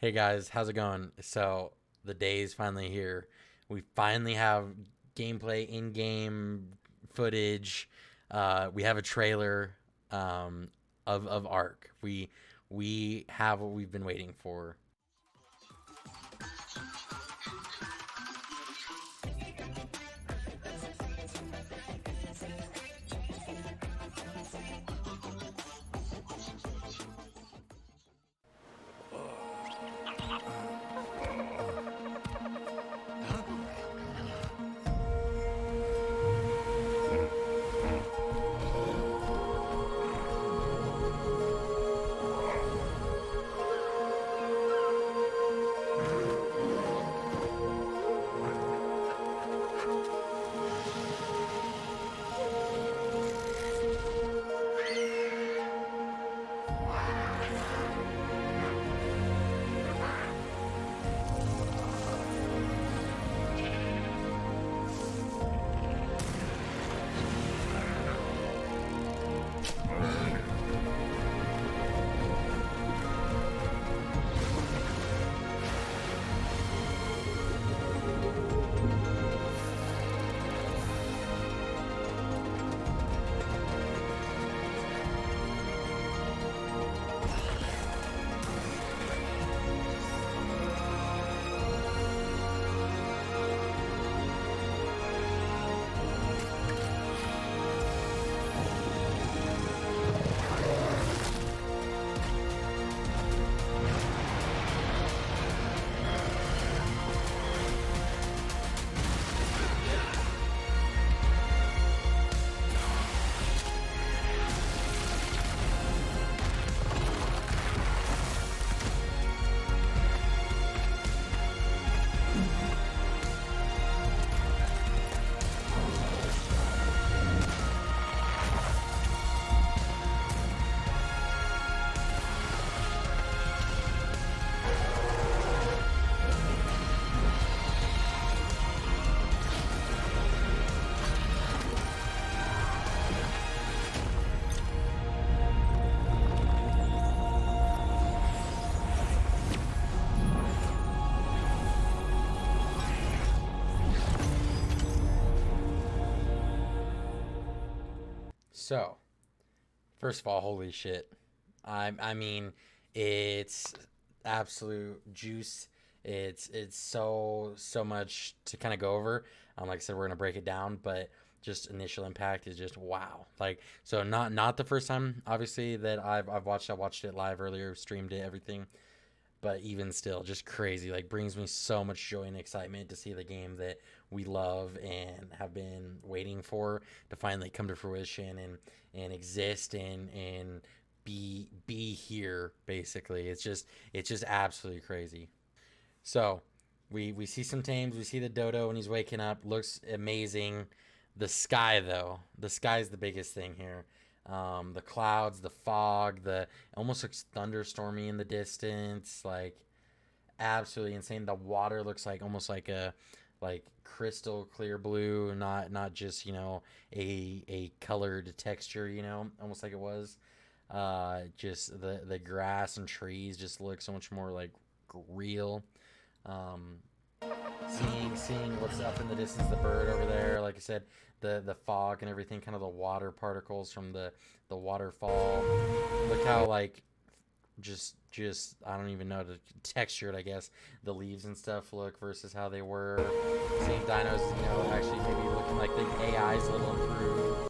Hey guys, how's it going? So the day is finally here. We finally have gameplay, in-game footage. We have a trailer of Ark. We have what we've been waiting for. So, first of all, holy shit. I mean, it's absolute juice. It's so much to kind of go over. Like I said, we're gonna break it down, but just initial impact is just wow. Like so, not the first time obviously that I've watched. I watched it live earlier, streamed it, everything. But even still, just crazy. Like brings me so much joy and excitement to see the game that we love and have been waiting for to finally come to fruition and exist and be here. Basically, it's just absolutely crazy. So we see some tames. We see the dodo when he's waking up. Looks amazing. The sky though, the sky's the biggest thing here. The clouds, the fog, the almost looks thunderstormy in the distance. Like absolutely insane. The water looks like almost like crystal clear blue, not just a colored texture. Almost like it was. Just the grass and trees just look so much more like real. Um, seeing what's up in the distance, the bird over there. Like I said, the fog and everything, kind of the water particles from the waterfall. Look how like just I don't even know the textured, I guess, the leaves and stuff look versus how they were. Seeing dinos, actually maybe looking like the AI's a little improved.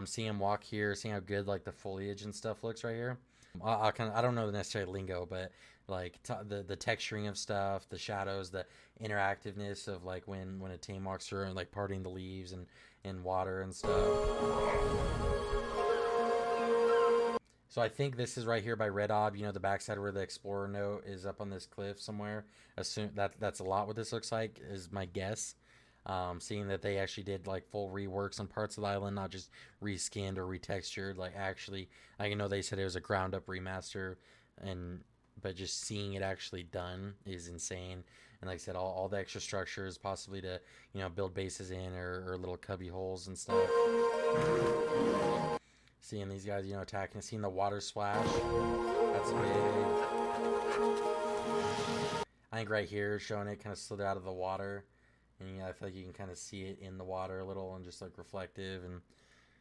Seeing him walk here, seeing how good like the foliage and stuff looks right here. I don't know the necessary lingo, but like the texturing of stuff, the shadows, the interactiveness of like when a team walks through and like parting the leaves and water and stuff. So I think this is right here by Red Ob, the backside where the Explorer note is up on this cliff somewhere. Assume that's a lot what this looks like is my guess. Seeing that they actually did like full reworks on parts of the island, not just reskinned or retextured. Like actually, I know they said it was a ground up remaster, and but just seeing it actually done is insane. And like I said, all the extra structures possibly to build bases in or little cubby holes and stuff. Seeing these guys, attacking, seeing the water splash. That's big. I think right here showing it kind of slid out of the water, and I feel like you can kind of see it in the water a little and just like reflective, and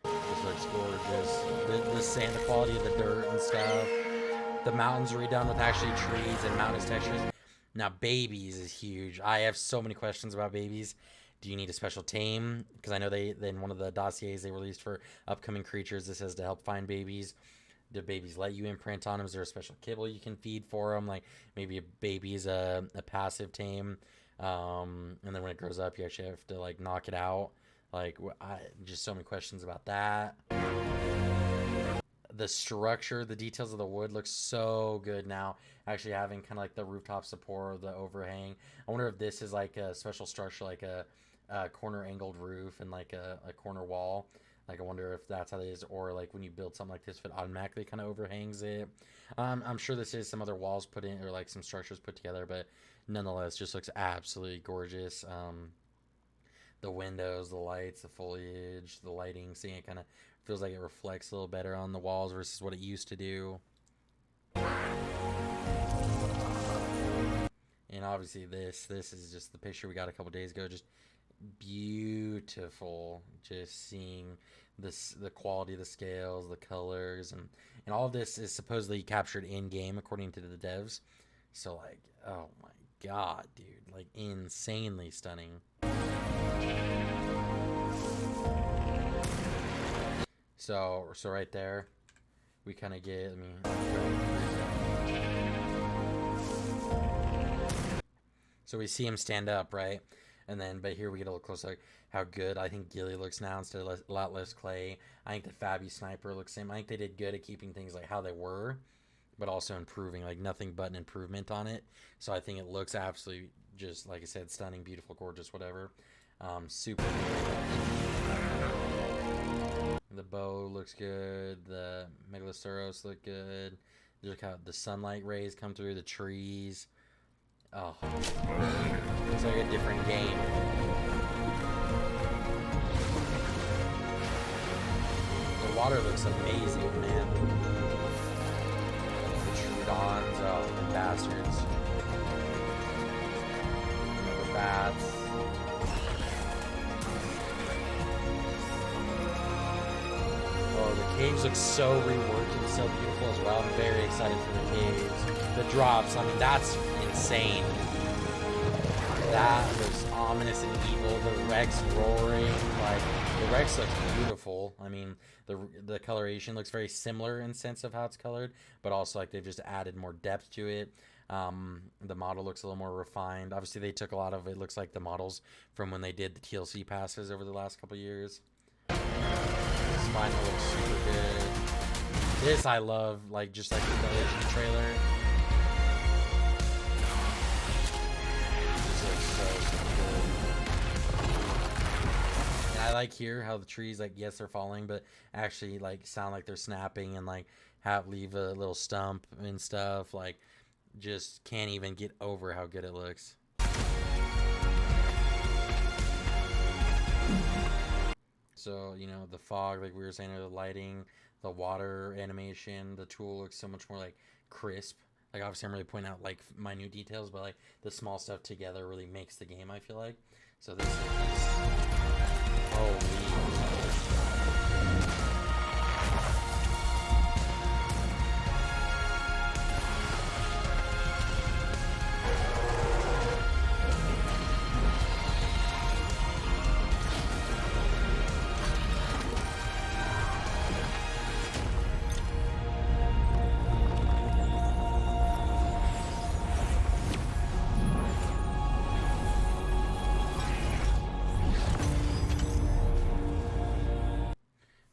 just looks gorgeous. The sand, the quality of the dirt and stuff. The mountains redone with actually trees and mountainous textures. Now, babies is huge. I have so many questions about babies. Do you need a special tame? Because I know they in one of the dossiers they released for upcoming creatures, this says to help find babies. Do babies let you imprint on them? Is there a special kibble you can feed for them? Like maybe a baby is a passive tame, and then when it grows up, you actually have to like knock it out. Like just so many questions about that. The structure, the details of the wood looks so good now. Actually having kind of like the rooftop support, the overhang. I wonder if this is like a special structure, like a corner angled roof and like a corner wall. Like I wonder if that's how it is, or like when you build something like this, if it automatically kind of overhangs it. I'm sure this is some other walls put in or like some structures put together, but nonetheless, just looks absolutely gorgeous. The windows, the lights, the foliage, the lighting, seeing it kind of feels like it reflects a little better on the walls versus what it used to do. And obviously this is just the picture we got a couple days ago. Just beautiful. Just seeing the quality of the scales, the colors, and all of this is supposedly captured in game according to the devs. So like, oh my god, dude, like insanely stunning. So right there, we kind of get. So we see him stand up, right? And then, but here we get a little closer, like how good I think Gilly looks now instead of a lot less clay. I think the Fabby Sniper looks same. I think they did good at keeping things like how they were, but also improving, like nothing but an improvement on it. So I think it looks absolutely just like I said, stunning, beautiful, gorgeous, whatever. Super good. The bow looks good. The Megalosauros look good. There's kind of the sunlight rays come through the trees. Oh, it's like a different game. The water looks amazing, man. The Troodons, oh, the bastards. The bats. Oh, the caves look so reworked and so beautiful as well. I'm very excited for the caves. The drops, I mean, that's insane. That looks ominous and evil. The Rex roaring, like the Rex looks beautiful. I mean, the coloration looks very similar in sense of how it's colored, but also like they've just added more depth to it. The model looks a little more refined. Obviously, they took a lot of it. Looks like the models from when they did the TLC passes over the last couple years. This final looks super good. This I love, like just like the OG trailer. I like here how the trees, like, yes, they're falling, but actually, like, sound like they're snapping and, like, leave a little stump and stuff. Like, just can't even get over how good it looks. So, you know, the fog, like we were saying, or the lighting, the water animation, the tool looks so much more, like, crisp. Like, obviously, I'm really pointing out, like, minute details, but, like, the small stuff together really makes the game, I feel like. So this is... Holy.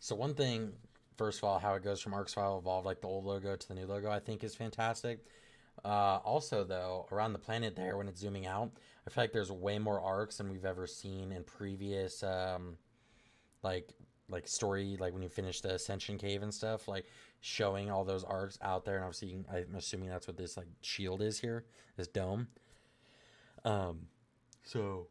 So one thing, first of all, how it goes from Ark Survival Evolved, like the old logo to the new logo, I think is fantastic. Also, though, around the planet there, when it's zooming out, I feel like there's way more arcs than we've ever seen in previous, like story, like when you finish the Ascension Cave and stuff, like showing all those arcs out there. And obviously, I'm assuming that's what this like shield is here, this dome. So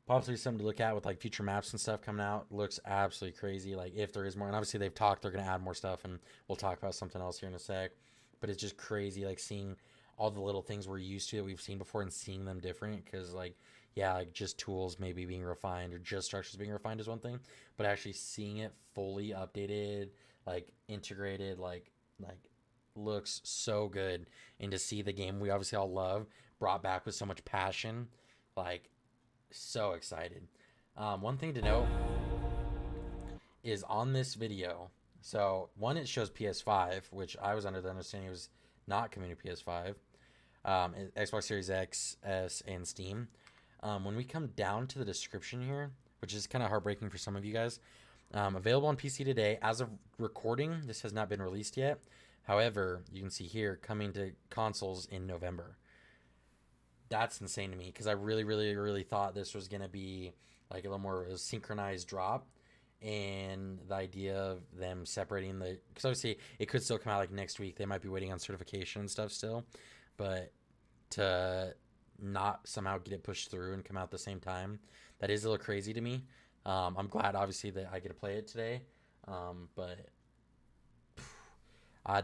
possibly something to look at with like future maps and stuff coming out. Looks absolutely crazy. Like if there is more, and obviously they've talked, they're gonna add more stuff, and we'll talk about something else here in a sec. But it's just crazy, like seeing all the little things we're used to that we've seen before and seeing them different. Because like, yeah, like just tools maybe being refined or just structures being refined is one thing, but actually seeing it fully updated, like integrated, like looks so good. And to see the game we obviously all love brought back with so much passion, like so excited. One thing to note is on this video. So one, it shows PS5, which I was under the understanding it was not coming to PS5, Xbox Series X, S, and Steam. When we come down to the description here, which is kind of heartbreaking for some of you guys, available on PC today. As of recording, this has not been released yet. However, you can see here coming to consoles in November. That's insane to me because I really, really, really thought this was going to be like a little more of a synchronized drop. And the idea of them separating the, because obviously it could still come out like next week. They might be waiting on certification and stuff still, but to not somehow get it pushed through and come out at the same time, that is a little crazy to me. I'm glad obviously that I get to play it today, but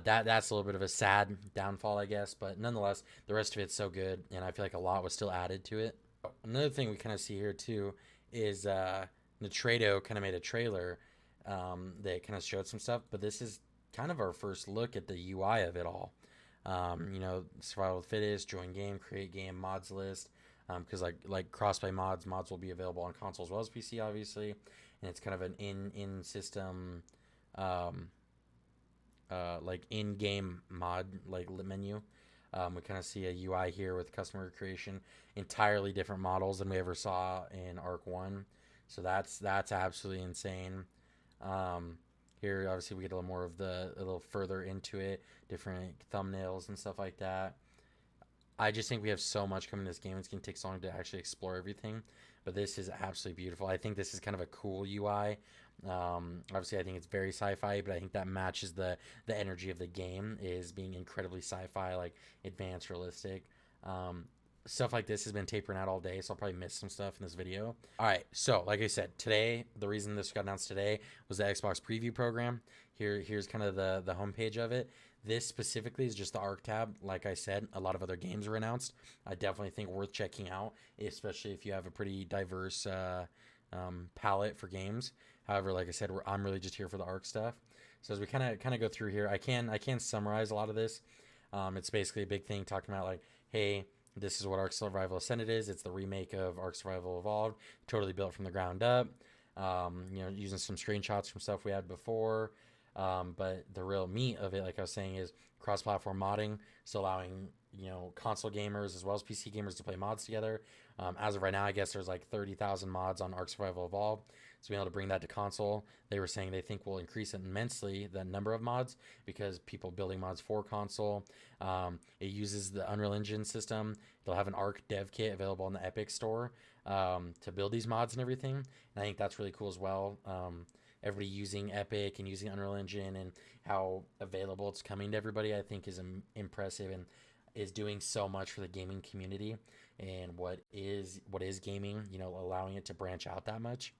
that's a little bit of a sad downfall, I guess. But nonetheless, the rest of it's so good, and I feel like a lot was still added to it. Another thing we kind of see here too is Nitrado kind of made a trailer that kind of showed some stuff, but this is kind of our first look at the UI of it all. You know, survival of the fittest, join game, create game, mods list. Because like crossplay mods will be available on console as well as PC, obviously, and it's kind of an in system, like in game mod like menu. We kind of see a UI here with customer creation, entirely different models than we ever saw in Ark 1. So that's absolutely insane. Here, obviously, we get a little more of a little further into it, different thumbnails and stuff like that. I just think we have so much coming in this game. It's going to take so long to actually explore everything. But this is absolutely beautiful. I think this is kind of a cool UI. Obviously, I think it's very sci-fi, but I think that matches the energy of the game is being incredibly sci-fi, like advanced, realistic. Stuff like this has been tapering out all day, so I'll probably miss some stuff in this video. All right, so like I said, today, the reason this got announced today was the Xbox preview program. Here's kind of the homepage of it. This specifically is just the Ark tab. Like I said, a lot of other games were announced. I definitely think worth checking out, especially if you have a pretty diverse palette for games. However, like I said, I'm really just here for the Ark stuff. So as we kind of go through here, I can summarize a lot of this. It's basically a big thing talking about like, hey, this is what Ark Survival Ascended is. It's the remake of Ark Survival Evolved, totally built from the ground up. You know, using some screenshots from stuff we had before. But the real meat of it, like I was saying, is cross-platform modding, so allowing, you know, console gamers as well as PC gamers to play mods together. As of right now, I guess there's like 30,000 mods on Ark Survival Evolved. So being able to bring that to console, they were saying they think will increase immensely the number of mods because people building mods for console. It uses the Unreal Engine system. They'll have an Ark dev kit available in the Epic store to build these mods and everything. And I think that's really cool as well. Everybody using Epic and using Unreal Engine and how available it's coming to everybody, I think is impressive and is doing so much for the gaming community and what is gaming, you know, allowing it to branch out that much.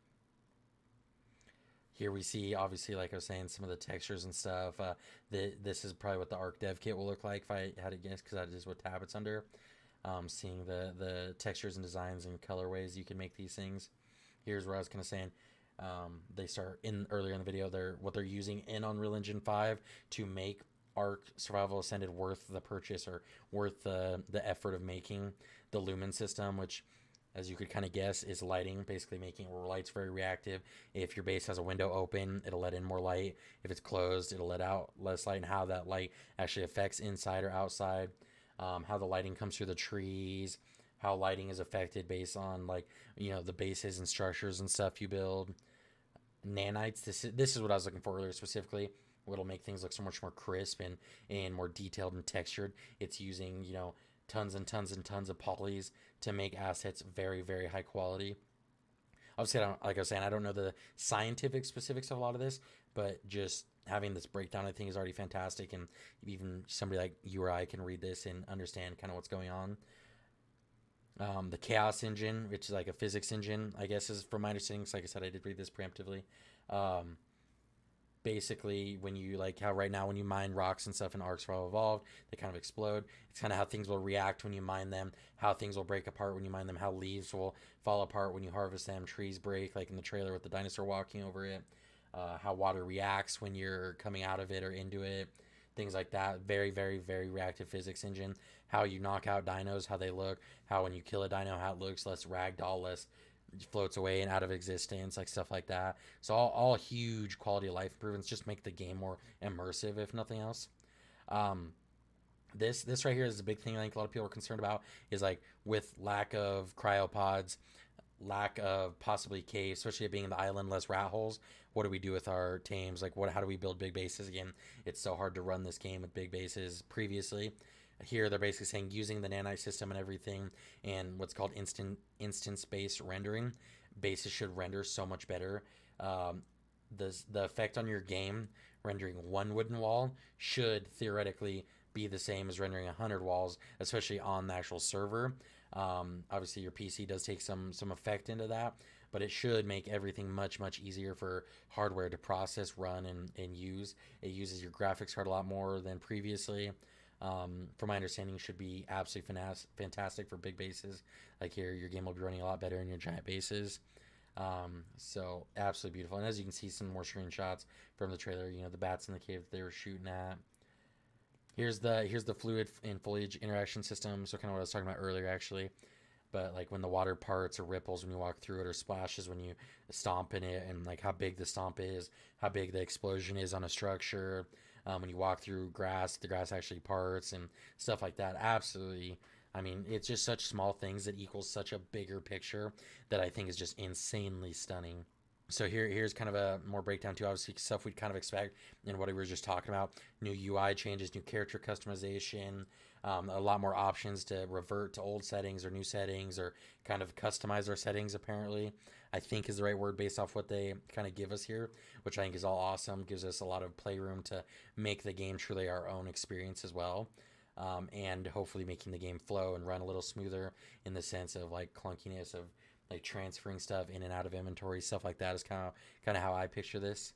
Here we see, obviously, like I was saying, some of the textures and stuff. This is probably what the Ark dev kit will look like if I had to guess, because that is what tab it's under. Seeing the textures and designs and colorways you can make these things. Here's where I was kind of saying, they start in earlier in the video. What they're using in Unreal Engine 5 to make Ark Survival Ascended worth the purchase or worth the effort of making the Lumen system, which, as you could kind of guess, is lighting, basically making lights very reactive. If your base has a window open, it'll let in more light. If it's closed, it'll let out less light, and how that light actually affects inside or outside. How the lighting comes through the trees, how lighting is affected based on, like, you know, the bases and structures and stuff you build. Nanites, this is what I was looking for earlier specifically. What'll make things look so much more crisp and more detailed and textured. It's using, you know, tons and tons and tons of polys to make assets very, very high quality. Obviously, like I was saying, I don't know the scientific specifics of a lot of this, but just having this breakdown, I think, is already fantastic. And even somebody like you or I can read this and understand kind of what's going on. The Chaos engine, which is like a physics engine, I guess, is from my understanding. So like I said, I did read this preemptively. basically when you like how right now when you mine rocks and stuff in Ark Survival Evolved, they kind of explode. It's kind of how things will react when you mine them, how things will break apart when you mine them, how leaves will fall apart when you harvest them, trees break, like in the trailer with the dinosaur walking over it, how water reacts when you're coming out of it or into it, things like that. Very, very, very reactive physics engine. How you knock out dinos, how they look, how when you kill a dino, how it looks, less ragdoll, less floats away and out of existence, like stuff like that. So all huge quality of life improvements, just make the game more immersive, if nothing else. Um, this right here is a big thing I think a lot of people are concerned about, is like with lack of cryopods, lack of possibly caves, especially being in the island, less rat holes. What do we do with our tames? Like, how do we build big bases again? It's so hard to run this game with big bases previously. Here they're basically saying using the nanite system and everything and what's called instance based rendering, bases should render so much better. Um, the effect on your game rendering one wooden wall should theoretically be the same as rendering 100 walls, especially on the actual server. Obviously, your PC does take some effect into that, but it should make everything much easier for hardware to process, run, and use. It uses your graphics card a lot more than previously. From my understanding, should be absolutely fantastic for big bases. Like here, your game will be running a lot better in your giant bases. So absolutely beautiful. And as you can see, some more screenshots from the trailer. You know, the bats in the cave that they were shooting at. Here's the fluid and foliage interaction system. So kind of what I was talking about earlier, actually. But like when the water parts or ripples when you walk through it, or splashes when you stomp in it, and like how big the stomp is, how big the explosion is on a structure. When you walk through grass, the grass actually parts and stuff like that. Absolutely. I mean, it's just such small things that equals such a bigger picture that I think is just insanely stunning. So here's kind of a more breakdown too. Obviously, stuff we'd kind of expect in what we were just talking about. New UI changes, new character customization, a lot more options to revert to old settings or new settings, or kind of customize our settings, apparently. I think is the right word based off what they kind of give us here, which I think is all awesome. Gives us a lot of playroom to make the game truly our own experience as well. And hopefully making the game flow and run a little smoother in the sense of like clunkiness of like transferring stuff in and out of inventory, stuff like that is kind of how I picture this.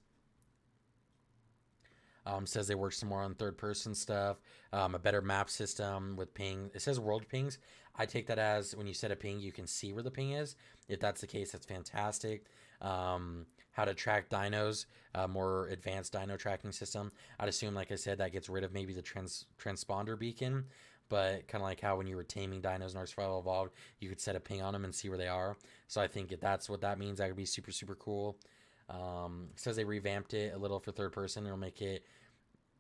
Says they work some more on third person stuff, a better map system with ping. It says world pings. I take that as when you set a ping, you can see where the ping is. If that's the case, that's fantastic. How to track dinos, more advanced dino tracking system. I'd assume, like I said, that gets rid of maybe the transponder beacon, but kind of like how when you were taming dinos in Ark Survival Evolved, you could set a ping on them and see where they are. So I think if that's what that means, that would be super cool. It says they revamped it a little for third person. It'll make it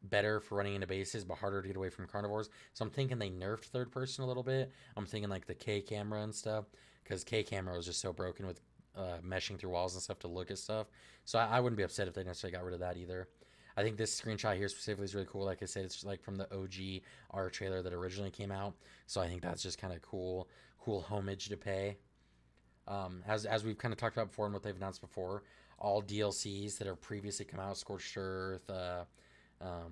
better for running into bases, but harder to get away from carnivores. So I'm thinking they nerfed third person a little bit. I'm thinking like the K camera and stuff, because K camera was just so broken with meshing through walls and stuff to look at stuff. So I wouldn't be upset if they necessarily got rid of that either. I think this screenshot here specifically is really cool. Like I said, it's like from the OG Ark trailer that originally came out. So I think that's just kind of cool homage to pay. As we've kind of talked about before and what they've announced before, all DLCs that have previously come out, Scorched Earth, um,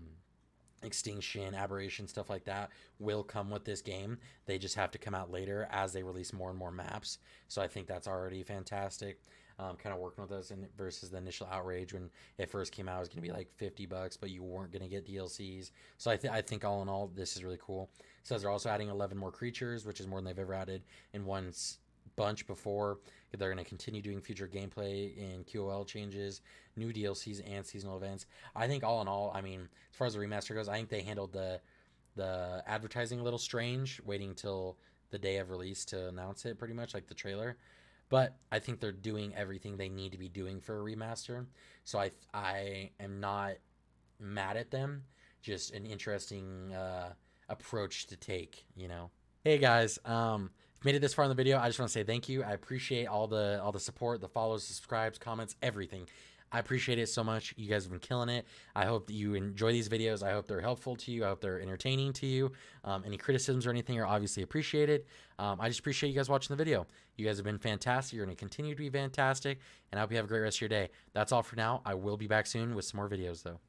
Extinction, Aberration, stuff like that, will come with this game. They just have to come out later as they release more and more maps. So I think that's already fantastic. Kind of working with us versus the initial outrage when it first came out, it was going to be like $50, but you weren't going to get DLCs. So I think all in all, this is really cool. It says they're also adding 11 more creatures, which is more than they've ever added in one bunch before. They're going to continue doing future gameplay and QOL changes, new DLCs, and seasonal events. I think all in all, I mean, as far as the remaster goes, I think they handled the advertising a little strange, waiting until the day of release to announce it, pretty much like the trailer. But I think they're doing everything they need to be doing for a remaster. So I am not mad at them. Just an interesting approach to take, you know. Hey guys, made it this far in the video. I just want to say thank you. I appreciate all the support, the follows, the subscribes, comments, everything. I appreciate it so much. You guys have been killing it. I hope that you enjoy these videos. I hope they're helpful to you. I hope they're entertaining to you. Any criticisms or anything are obviously appreciated. I just appreciate you guys watching the video. You guys have been fantastic. You're going to continue to be fantastic, and I hope you have a great rest of your day. That's all for now. I will be back soon with some more videos, though.